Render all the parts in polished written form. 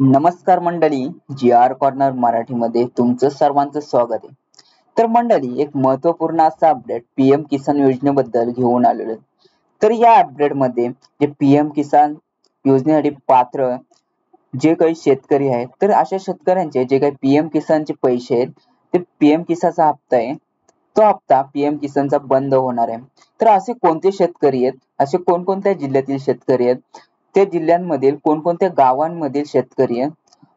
नमस्कार मंडळी, जी R corner मराठीमध्ये तुमचं सर्वांचं स्वागत आहे. तर मंडळी, एक महत्त्वपूर्ण असा अपडेट पीएम किसान योजनेबद्दल घेऊन आलेलो आहे. तर या अपडेटमध्ये जे पीएम किसान योजनेसाठी पात्र जे काही शेतकरी आहेत, तर अशा शेतकऱ्यांचे जे काही पीएम किसानचे पैसे आहेत, ते पीएम किसानचा हप्ता आहे, तो हप्ता पीएम किसानचा बंद होणार आहे. तर असे कोणते शेतकरी आहेत, असे कोणकोणत्या जिल्ह्यातील शेतकरी आहेत, त्या जिल्ह्यांमधील कोणकोणत्या गावांमधील शेतकरी आहेत,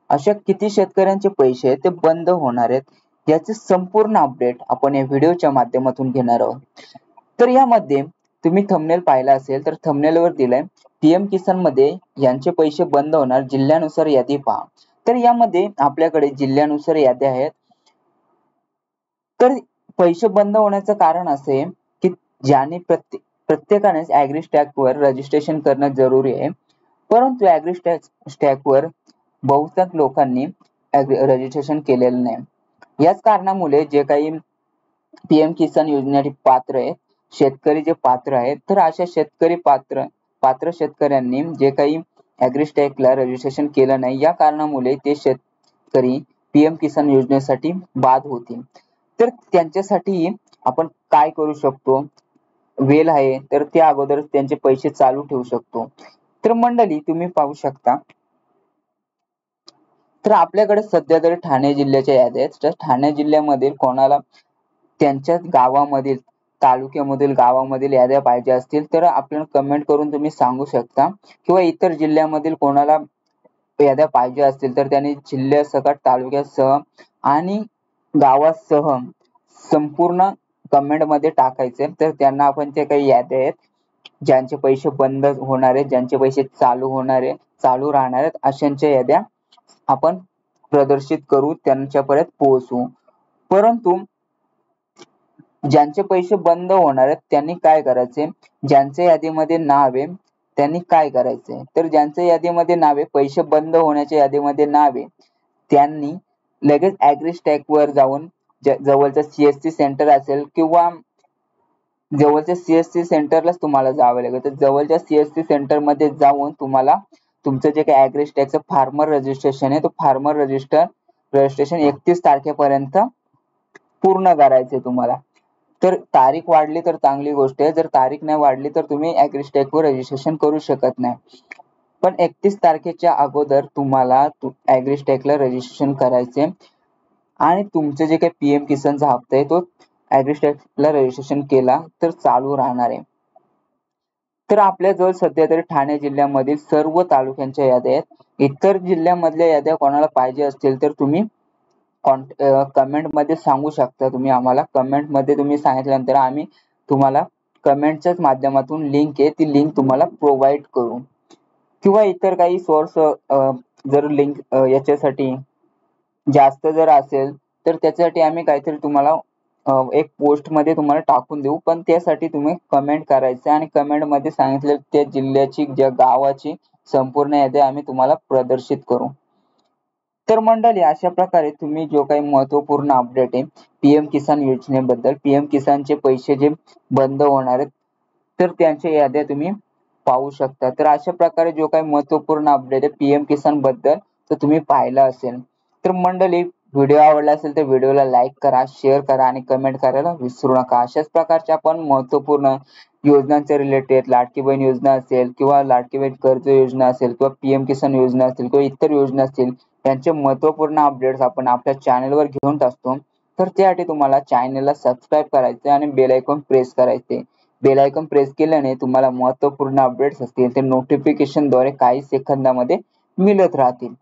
अशा किती शेतकऱ्यांचे पैसे ते बंद होणार आहेत, याचे संपूर्ण अपडेट आपण या व्हिडिओच्या माध्यमातून घेणार आहोत. तर यामध्ये तुम्ही थंबनेल पाहिला असेल, तर थंबनेलवर दिलंय पीएम किसान मध्ये यांचे पैसे बंद होणार, जिल्ह्यानुसार यादी पहा. तर यामध्ये आपल्याकडे जिल्ह्यानुसार याद्या आहेत. तर पैसे बंद होण्याचं कारण असे की ज्यांनी प्रत्येकाने ऍग्री स्टॅकवर रजिस्ट्रेशन करणं जरुरी आहे, परंतु ऍग्री स्टॅकवर बहुतेक लोकांनी रजिस्ट्रेशन केलेलं नाही. याच कारणामुळे जे काही पीएम किसान योजनेसाठी पात्र आहेत, शेतकरी जे पात्र आहेत, तर अशा शेतकरी पात्र शेतकऱ्यांनी जे काही ऍग्री स्टॅकला रजिस्ट्रेशन केलं नाही, या कारणामुळे ते शेतकरी पीएम किसान योजनेसाठी बाद होतील. तर त्यांच्यासाठी आपण काय करू शकतो, वेल आहे तर त्या अगोदर त्यांचे पैसे चालू ठेवू शकतो. तर मंडळी, तुम्ही पाहू शकता, तर आपल्याकडे सध्या तरी ठाणे जिल्ह्याच्या याद्या आहेत. तर ठाणे जिल्ह्यामधील कोणाला त्यांच्या गावामधील तालुक्यामधील गावामधील याद्या पाहिजे असतील तर आपल्याला कमेंट करून तुम्ही सांगू शकता, किंवा इतर जिल्ह्यामधील कोणाला याद्या पाहिजे असतील तर त्यांनी जिल्ह्यासकट तालुक्यासह आणि गावासह संपूर्ण कमेंट मध्ये टाकायचे. तर त्यांना आपण ते काही याद्या आहेत, ज्यांचे पैसे बंद होणार आहेत, ज्यांचे पैसे चालू होणार आहे, चालू राहणार आहेत, अशांच्या याद्या आपण प्रदर्शित करू, त्यांच्यापर्यंत पोहोचू. परंतु ज्यांचे पैसे बंद होणार आहेत त्यांनी काय करायचे, ज्यांच्या यादीमध्ये नाव आहे त्यांनी काय करायचे, तर ज्यांच्या यादीमध्ये नाव आहे, पैसे बंद होण्याच्या यादीमध्ये नाव आहे, त्यांनी लगेच ऍग्री स्टॅक वर जाऊन जवळचं सीएससी सेंटर असेल किंवा जवळच्या सीएससी सेंटरलाच तुम्हाला जावं लागेल. तर जवळच्या सीएससी सेंटर मध्ये जाऊन तुम्हाला तुमचं जे काही ऍग्री स्टॅकचं फार्मर रजिस्ट्रेशन आहे, तो फार्मर रजिस्ट्रेशन 31 तारखेपर्यंत पूर्ण करायचे तुम्हाला. तर तारीख वाढली तर चांगली गोष्ट आहे, जर तारीख नाही वाढली तर तुम्ही ऍग्री स्टॅकवर रजिस्ट्रेशन करू शकत नाही. पण 31 तारखेच्या अगोदर तुम्हाला ऍग्री स्टॅकला रजिस्ट्रेशन करायचे आणि तुमचे जे काही पीएम किसानचा हप्ता आहे तो ऍग्री स्टॅकला रजिस्ट्रेशन केला तर चालू राहणार आहे. तर आपल्याजवळ सध्या तरी ठाणे जिल्ह्यामधील सर्व तालुक्यांच्या याद्या आहेत. इतर जिल्ह्यामधल्या याद्या कोणाला पाहिजे असतील तर तुम्ही कमेंट मध्ये सांगू शकता. तुम्ही आम्हाला कमेंट मध्ये तुम्ही सांगितल्यानंतर आम्ही तुम्हाला कमेंटच्याच माध्यमातून लिंक आहे, ती लिंक तुम्हाला प्रोव्हाइड करू, किंवा इतर काही सोर्स जर लिंक याच्यासाठी जास्त जर असेल तर त्याच्यासाठी आम्ही काहीतरी तुम्हाला एक पोस्ट मध्ये तुम्हाला टाकून देऊ. पण त्यासाठी तुम्ही कमेंट करायचं आणि कमेंट मध्ये सांगितलं त्या जिल्ह्याची, ज्या गावाची संपूर्ण यादी आम्ही तुम्हाला प्रदर्शित करू. तर मंडळी, अशा प्रकारे तुम्ही जो काही महत्वपूर्ण अपडेट आहे पीएम किसान योजनेबद्दल, पीएम किसानचे पैसे जे बंद होणार आहेत तर त्यांच्या याद्या तुम्ही पाहू शकता. तर अशा प्रकारे जो काही महत्वपूर्ण अपडेट आहे पीएम किसान बद्दल तर तुम्ही पाहिला असेल. तर मंडळी, व्हिडिओ आवडला असेल तर व्हिडिओला लाईक करा, शेअर करा आणि कमेंट करायला विसरू नका. अशाच प्रकारच्या आपण महत्वपूर्ण योजनांच्या रिलेटेड, लाडकी बहीण योजना असेल किंवा लाडकी बहीण कर्ज योजना असेल किंवा पीएम किसान योजना असेल किंवा इतर योजना असतील, त्यांचे महत्वपूर्ण अपडेट्स आपण आपल्या चॅनलवर घेऊन असतो. तर त्यासाठी तुम्हाला चॅनलला सबस्क्राईब करायचे आणि बेल आयकॉन प्रेस करायचे. बेल आयकॉन प्रेस केल्याने तुम्हाला महत्वपूर्ण अपडेट्स असतील ते नोटिफिकेशन द्वारे काही सेकंदामध्ये मिळत राहतील.